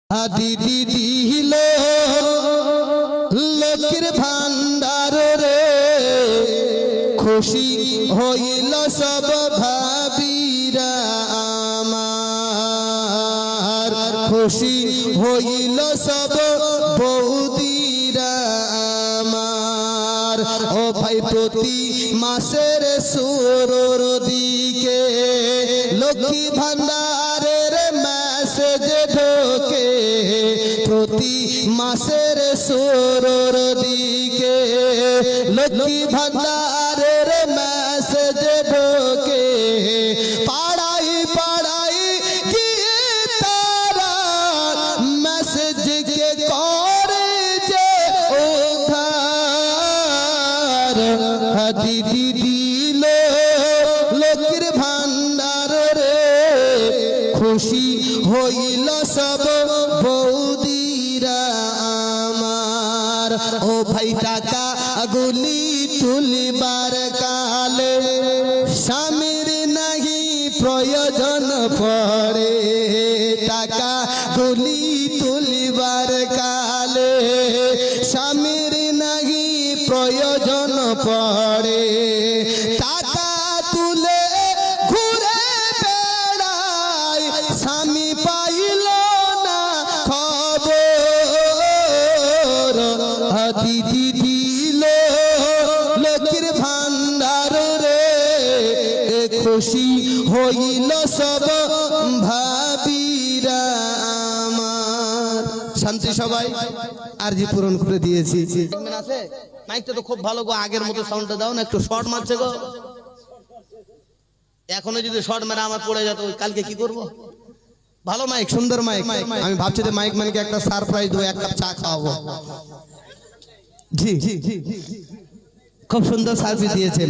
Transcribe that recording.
দিদি দিল লক্ষ্মীর ভান্ডার রে, খুশি হইল সব ভাবিরা আমার, খুশি হইল সব বৌদিরা আমার। ও ভাই প্রতি মাসের শুরুর দিকে লক্ষ্মী ভান্ডারের মেসেজ ঢোকে, প্রতি মাসের শুরুর দিকে লক্ষ্মী ভান্ডারের মেসেজ ঢোকে। পাড়াই পাড়াই গিয়ে তারা মেসেজ কে করে যে উদ্ধার, দিদি দিল লক্ষ্মীর ভান্ডার রে, খুশি হইল সব বৌদিরা আমার। ও ভাই টাকা গুলি তুলিবার কালে স্বামীর নাহি প্রয়োজন পড়ে, টাকা গুলি তুলিবার কালে স্বামীর নাহি প্রয়োজন পড়ে। টাকা তুলে ঘুরে বেড়ায় স্বামী পাইল না খবর, দিদি দিল লক্ষ্মীর ভান্ডার রে, খুশি হইল সব ভাবিরা আমার। শান্তি সবাই আরজি পূরণ করে দিয়েছি। মাইকটা তো খুব ভালো গো, আগের মতো সাউন্ডটা দাও না, একটু শর্ট মারছে গো। এখনো যদি শর্ট মেরে আমার পড়ে যেত কালকে কি করব? ভালো মাইক, সুন্দর মাইক। আমি ভাবছি যে মাইক মানিকে একটা সারপ্রাইজ দেবো, এক কাপ চা খাওয়াবো। জি খুব সুন্দর সার্ভিস দিয়েছেন।